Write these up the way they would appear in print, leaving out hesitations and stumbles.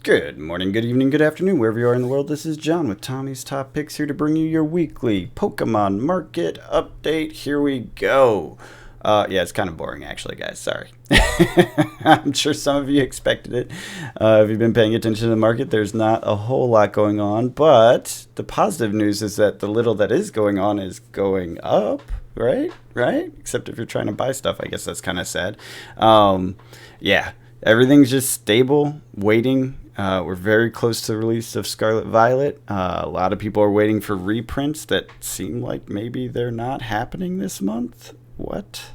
Good morning, good evening, good afternoon, wherever you are in the world. This is John with Tommy's Top Picks here to bring you your weekly Pokemon market update. Here we go. Yeah, it's kind of boring actually, guys. Sorry. I'm sure some of you expected it. If you've been paying attention to the market, there's not a whole lot going on. But the positive news is that the little that is going on is going up, right? Except if you're trying to buy stuff, I guess that's kind of sad. Yeah, everything's just stable, waiting. We're very close to the release of Scarlet Violet. A lot of people are waiting for reprints that seem like maybe they're not happening this month. What?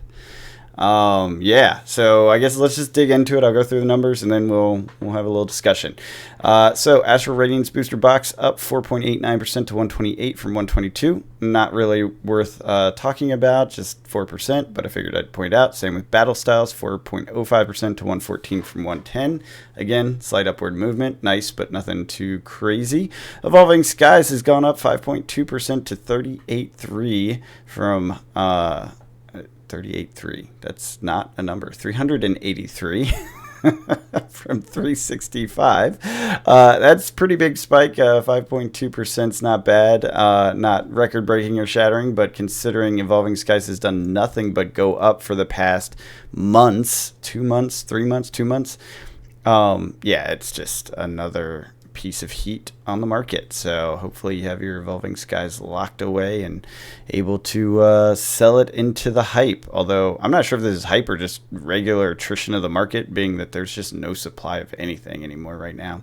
Yeah, so I guess let's just dig into it. I'll go through the numbers and then we'll have a little discussion. So Astral Radiance Booster Box up 4.89% to 128 from 122. Not really worth talking about, just 4%, but I figured I'd point out. Same with Battle Styles, 4.05% to 114 from 110. Again, slight upward movement, nice, but nothing too crazy. Evolving Skies has gone up 5.2% to 38.3 from 38.3. That's not a number. 383 from 365. That's pretty big spike. 5.2% is not bad. Not record breaking or shattering, but considering Evolving Skies has done nothing but go up for the past months, 2 months, 3 months, 2 months. Yeah, it's just another piece of heat on the market. So hopefully you have your Evolving Skies locked away and able to sell it into the hype. Although I'm not sure if this is hype or just regular attrition of the market, being that there's just no supply of anything anymore right now.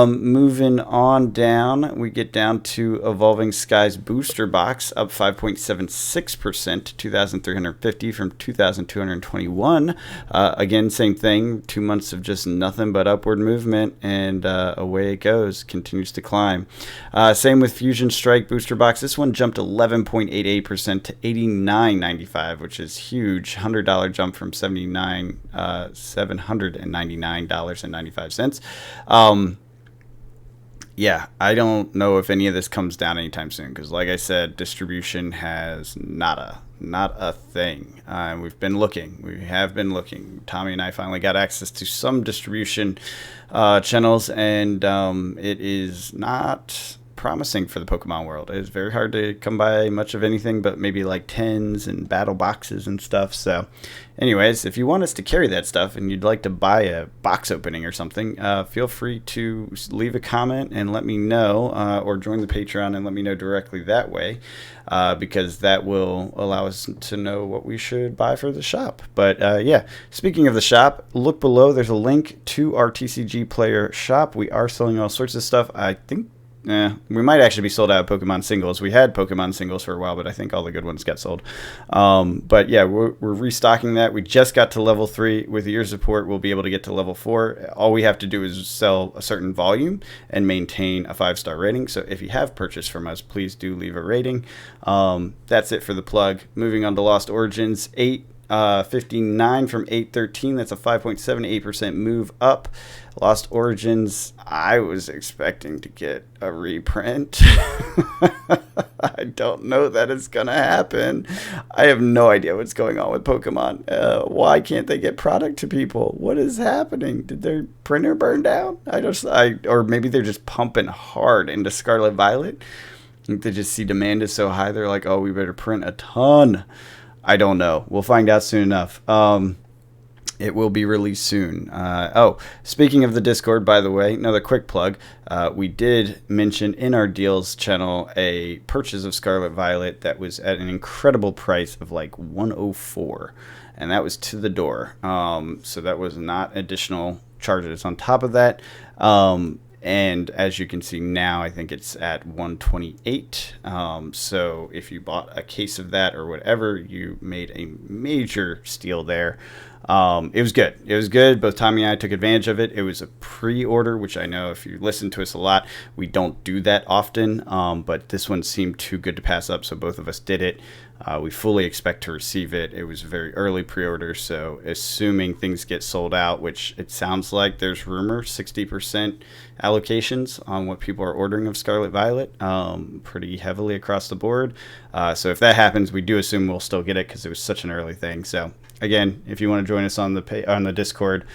Moving on down, we get down to Evolving Skies Booster Box, up 5.76% to 2,350 from 2,221. Again, same thing, 2 months of just nothing but upward movement, and away it goes, continues to climb. Same with Fusion Strike Booster Box. This one jumped 11.88% to $89.95, which is huge. $100 jump from $799.95. Yeah, I don't know if any of this comes down anytime soon, because like I said, distribution has not a thing. We've been looking. We have been looking. Tommy and I finally got access to some distribution channels, and it is not promising for the Pokemon world. It is very hard to come by much of anything but maybe like 10s and battle boxes and stuff. So anyways, if you want us to carry that stuff and you'd like to buy a box opening or something, feel free to leave a comment and let me know, or join the Patreon and let me know directly that way, because that will allow us to know what we should buy for the shop. But yeah, speaking of the shop, look below. There's a link to our TCG Player shop. We are selling all sorts of stuff. I think we might actually be sold out of Pokemon singles. We had Pokemon singles for a while, but I think all the good ones got sold. But yeah, we're restocking that. We just got to level 3. With your support, we'll be able to get to level 4. All we have to do is sell a certain volume and maintain a 5-star rating. So if you have purchased from us, please do leave a rating. That's it for the plug. Moving on to Lost Origins, 859 from 813. That's a 5.78% move up. Lost Origins, I was expecting to get a reprint. I don't know that it's gonna happen. I have no idea what's going on with Pokemon. Why can't they get product to people? What is happening? Did their printer burn down? Or maybe they're just pumping hard into Scarlet Violet. I think they just see demand is so high, they're like, oh, we better print a ton. I don't know. We'll find out soon enough. It will be released soon. Speaking of the Discord, by the way, another quick plug. We did mention in our deals channel a purchase of Scarlet Violet that was at an incredible price of like $104, and that was to the door. So that was not additional charges on top of that. And as you can see now, I think it's at $128. So if you bought a case of that or whatever, you made a major steal there. It was good. It was good. Both Tommy and I took advantage of it. It was a pre-order, which I know if you listen to us a lot, we don't do that often. But this one seemed too good to pass up, so both of us did it. We fully expect to receive it. It was a very early pre-order, so assuming things get sold out, which it sounds like there's rumor, 60% allocations on what people are ordering of Scarlet Violet, pretty heavily across the board. So if that happens, we do assume we'll still get it because it was such an early thing. So Again, if you want to join us on the Discord,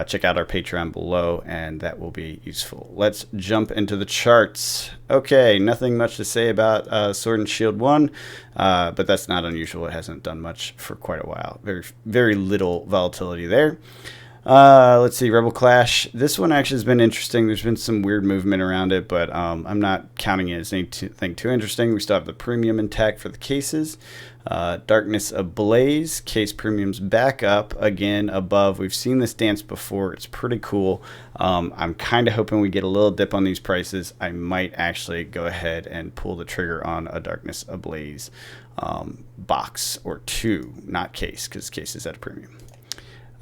check out our Patreon below, and that will be useful. Let's jump into the charts. Okay, nothing much to say about Sword and Shield 1, but that's not unusual. It hasn't done much for quite a while. Very little volatility there. Let's see, Rebel Clash. This one actually has been interesting. There's been some weird movement around it, but I'm not counting it as anything too interesting. We still have the premium intact for the cases. Darkness Ablaze, case premiums back up again above. We've seen this dance before. It's pretty cool. I'm kind of hoping we get a little dip on these prices. I might actually go ahead and pull the trigger on a Darkness Ablaze box or two, not case, because case is at a premium.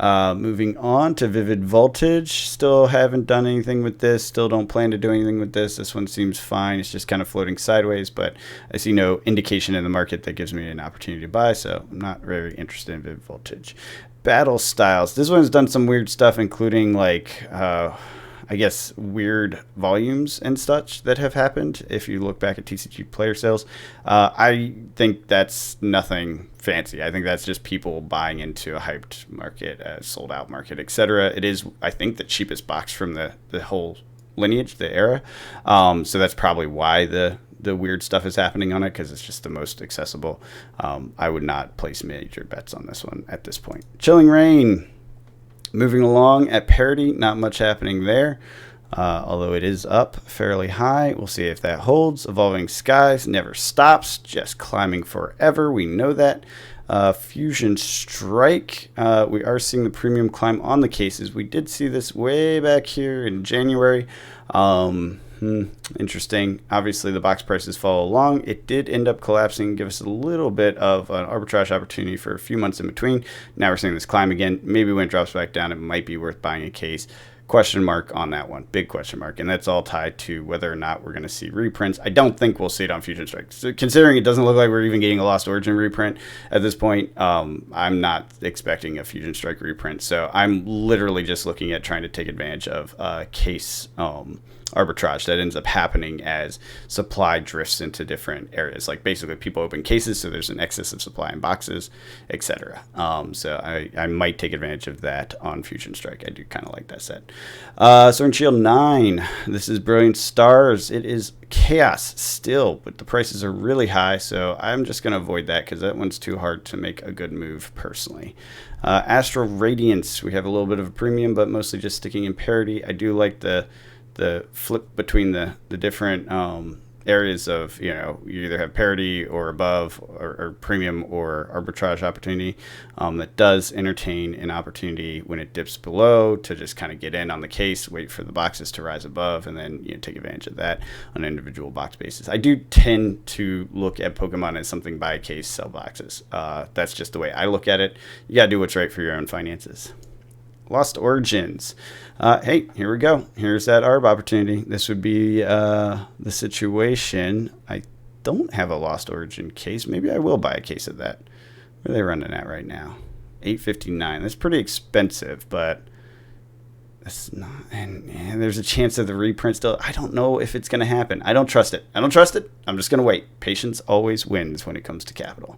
Moving on to Vivid Voltage. Still haven't done anything with this. Still don't plan to do anything with this. This one seems fine. It's just kind of floating sideways, but I see no indication in the market that gives me an opportunity to buy, so I'm not very interested in Vivid Voltage. Battle Styles. This one's done some weird stuff, including like I guess weird volumes and such that have happened. If you look back at TCG player sales, I think that's nothing fancy. I think that's just people buying into a hyped market, a sold out market, etc. It is, I think, the cheapest box from the whole lineage, the era. So that's probably why the weird stuff is happening on it, because it's just the most accessible. I would not place major bets on this one at this point. Chilling Reign. Moving along at parity, not much happening there, although it is up fairly high. We'll see if that holds. Evolving Skies never stops, just climbing forever. We know that. Fusion Strike, we are seeing the premium climb on the cases. We did see this way back here in January. Interesting. Obviously, the box prices follow along. It did end up collapsing, give us a little bit of an arbitrage opportunity for a few months in between. Now we're seeing this climb again. Maybe when it drops back down, it might be worth buying a case. Question mark on that one. Big question mark. And that's all tied to whether or not we're going to see reprints. I don't think we'll see it on Fusion Strike. So considering it doesn't look like we're even getting a Lost Origin reprint at this point, I'm not expecting a Fusion Strike reprint. So I'm literally just looking at trying to take advantage of case arbitrage that ends up happening as supply drifts into different areas. Like basically people open cases, so there's an excess of supply in boxes, etc. So I might take advantage of that on Fusion Strike. I do kind of like that set. Sword and Shield 9. This is Brilliant Stars. It is chaos still, but the prices are really high, so I'm just going to avoid that because that one's too hard to make a good move personally. Astral Radiance. We have a little bit of a premium, but mostly just sticking in parity. I do like the flip between the different areas of, you either have parity or above or premium or arbitrage opportunity. That does entertain an opportunity when it dips below to just kind of get in on the case, wait for the boxes to rise above, and then take advantage of that on an individual box basis. I do tend to look at Pokemon as something buy a case, sell boxes. That's just the way I look at it. You got to do what's right for your own finances. Lost Origins. Hey, here we go. Here's that ARB opportunity. This would be the situation. I don't have a Lost Origin case. Maybe I will buy a case of that. What are they running at right now? $8.59. That's pretty expensive, but that's not. And there's a chance of the reprint still. I don't know if it's going to happen. I don't trust it. I'm just going to wait. Patience always wins when it comes to capital.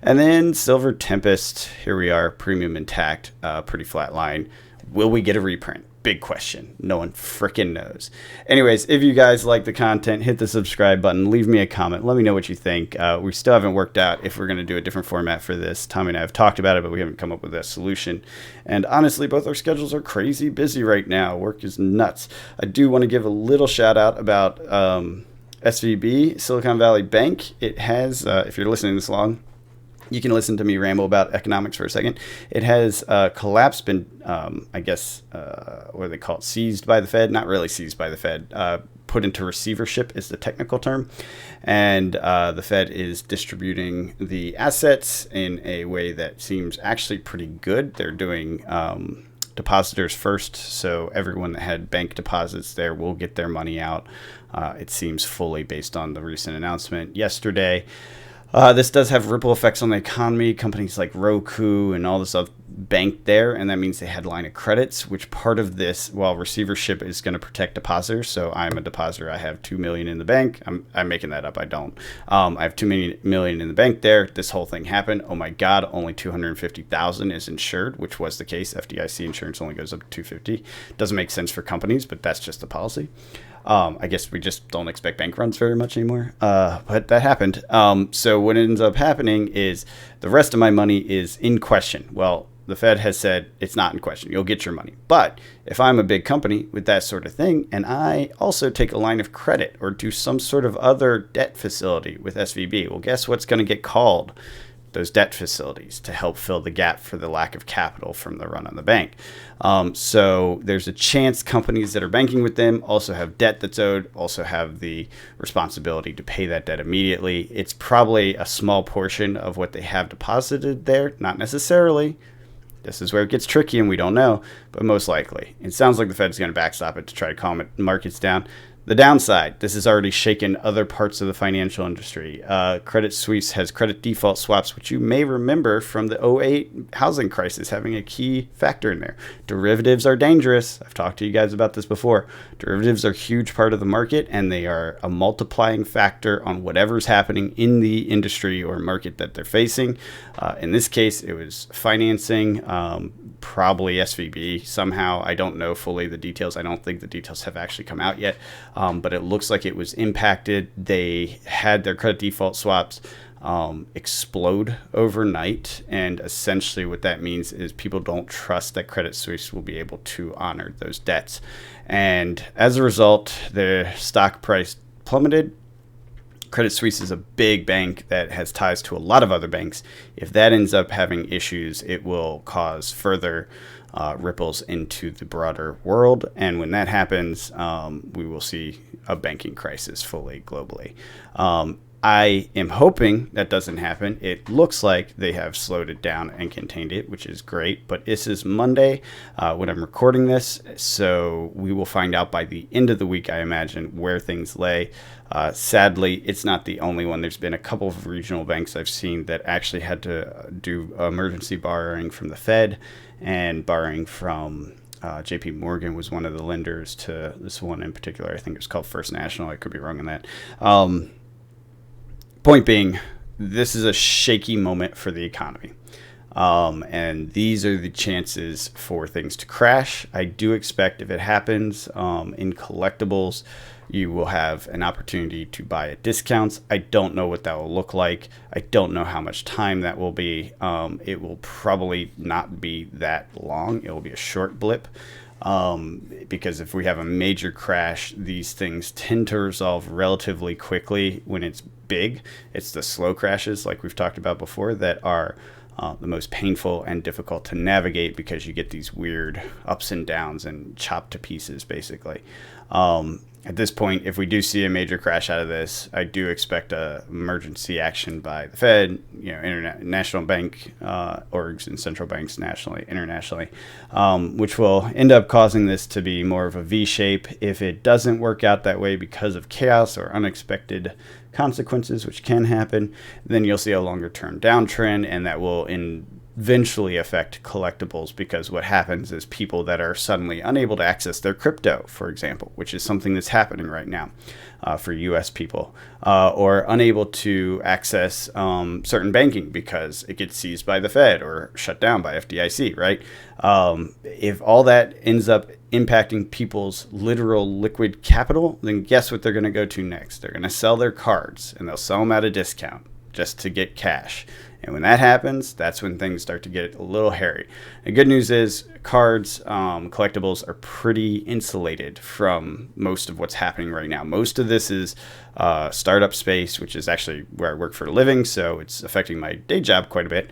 And then Silver Tempest. Here we are. Premium intact. Pretty flat line. Will we get a reprint? Big question. No one freaking knows. Anyways, if you guys like the content, hit the subscribe button. Leave me a comment. Let me know what you think. We still haven't worked out if we're going to do a different format for this. Tommy and I have talked about it, but we haven't come up with a solution. And honestly, both our schedules are crazy busy right now. Work is nuts. I do want to give a little shout out about SVB, Silicon Valley Bank. It has, if you're listening this long, you can listen to me ramble about economics for a second. It has collapsed, been, I guess, what do they call it? Seized by the Fed. Not really seized by the Fed. Put into receivership is the technical term. And the Fed is distributing the assets in a way that seems actually pretty good. They're doing depositors first. So everyone that had bank deposits there will get their money out. It seems fully based on the recent announcement yesterday. This does have ripple effects on the economy. Companies like Roku and all this bank there, and that means they had line of credits, which part of this, while receivership is going to protect depositors. So I'm a depositor. I have $2 million in the bank. I'm making that up. I don't. I have $2 million in the bank there. This whole thing happened. Oh my God, only $250,000 is insured, which was the case. FDIC insurance only goes up to $250. Doesn't make sense for companies, but that's just the policy. I guess we just don't expect bank runs very much anymore. But that happened. So what ends up happening is the rest of my money is in question. Well, the Fed has said it's not in question. You'll get your money. But if I'm a big company with that sort of thing, and I also take a line of credit or do some sort of other debt facility with SVB, well, guess what's going to get called? Those debt facilities to help fill the gap for the lack of capital from the run on the bank. So there's a chance companies that are banking with them also have debt that's owed, also have the responsibility to pay that debt immediately. It's probably a small portion of what they have deposited there, not necessarily. This is where it gets tricky and we don't know, but most likely. It sounds like the Fed's going to backstop it to try to calm markets down. The downside, this has already shaken other parts of the financial industry. Credit Suisse has credit default swaps, which you may remember from the '08 housing crisis having a key factor in there. Derivatives are dangerous. I've talked to you guys about this before. Derivatives are a huge part of the market, and they are a multiplying factor on whatever's happening in the industry or market that they're facing. In this case, it was financing, probably SVB somehow. I don't know fully the details. I don't think the details have actually come out yet. But it looks like it was impacted. They had their credit default swaps explode overnight. And essentially what that means is people don't trust that Credit Suisse will be able to honor those debts. And as a result, their stock price plummeted. Credit Suisse is a big bank that has ties to a lot of other banks. If that ends up having issues, it will cause further ripples into the broader world. And when that happens, we will see a banking crisis fully globally. I am hoping that doesn't happen. It looks like they have slowed it down and contained it, which is great. But this is Monday when I'm recording this. So we will find out by the end of the week, I imagine, where things lay. Sadly, it's not the only one. There's been a couple of regional banks I've seen that actually had to do emergency borrowing from the Fed, and borrowing from JP Morgan was one of the lenders to this one in particular. I think it was called First National. I could be wrong on that. Point being, this is a shaky moment for the economy. And these are the chances for things to crash. I do expect if it happens in collectibles, you will have an opportunity to buy at discounts. I don't know what that will look like. I don't know how much time that will be. It will probably not be that long. It will be a short blip. Because if we have a major crash, these things tend to resolve relatively quickly when it's big. It's the slow crashes, like we've talked about before, that are the most painful and difficult to navigate because you get these weird ups and downs and chopped to pieces, basically. At this point, if we do see a major crash out of this, I do expect a emergency action by the Fed, national bank, orgs and central banks nationally, internationally, which will end up causing this to be more of a V shape. If it doesn't work out that way because of chaos or unexpected consequences, which can happen, then you'll see a longer term downtrend, and that will eventually affect collectibles, because what happens is people that are suddenly unable to access their crypto, for example, which is something that's happening right now for US people, or unable to access certain banking because it gets seized by the Fed or shut down by FDIC, right? If all that ends up impacting people's literal liquid capital, then guess what they're going to go to next? They're going to sell their cards, and they'll sell them at a discount just to get cash. And when that happens, that's when things start to get a little hairy. The good news is cards, collectibles are pretty insulated from most of what's happening right now. Most of this is startup space, which is actually where I work for a living, so it's affecting my day job quite a bit.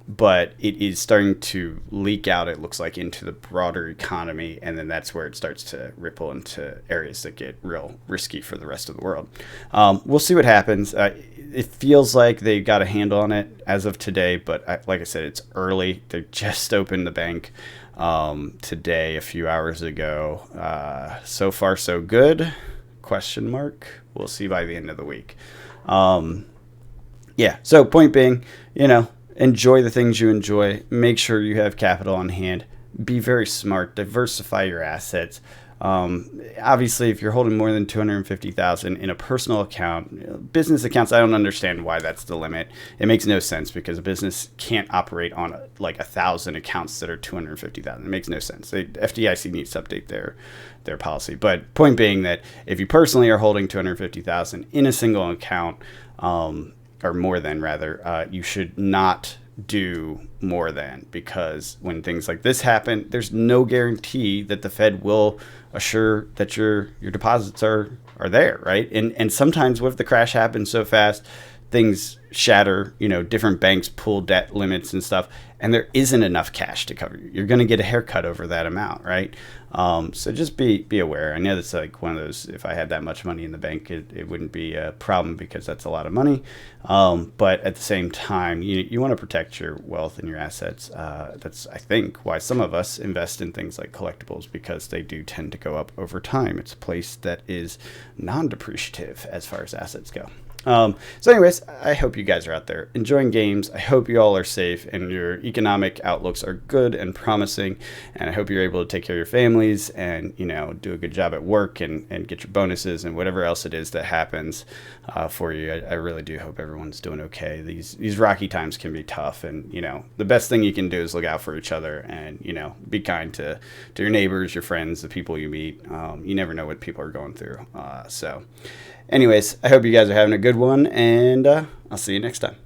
But it is starting to leak out, it looks like, into the broader economy, and then that's where it starts to ripple into areas that get real risky for the rest of the world. We'll see what happens. It feels like they got a handle on it as of today, but like I said, it's early. They just opened the bank today, a few hours ago. So far, so good? Question mark. We'll see by the end of the week. Yeah. So point being, enjoy the things you enjoy. Make sure you have capital on hand. Be very smart. Diversify your assets. Obviously, if you're holding more than 250,000 in a personal account, business accounts, I don't understand why that's the limit. It makes no sense because a business can't operate on like 1,000 accounts that are 250,000. It makes no sense. FDIC needs to update their policy. But point being that if you personally are holding 250,000 in a single account, or more than rather, you should not do more than, because when things like this happen, there's no guarantee that the Fed will assure that your deposits are there, right? And sometimes if the crash happens so fast, things shatter, different banks pull debt limits and stuff, and there isn't enough cash to cover you. You're going to get a haircut over that amount, right? So just be aware. I know that's like one of those, if I had that much money in the bank, it wouldn't be a problem because that's a lot of money. But at the same time, you want to protect your wealth and your assets. That's, I think, why some of us invest in things like collectibles, because they do tend to go up over time. It's a place that is non-depreciative as far as assets go. So anyways, I hope you guys are out there enjoying games. I hope you all are safe and your economic outlooks are good and promising. And I hope you're able to take care of your families and, do a good job at work and get your bonuses and whatever else it is that happens for you. I really do hope everyone's doing okay. These rocky times can be tough. And, the best thing you can do is look out for each other and, be kind to your neighbors, your friends, the people you meet. You never know what people are going through. So anyways, I hope you guys are having a good one, and I'll see you next time.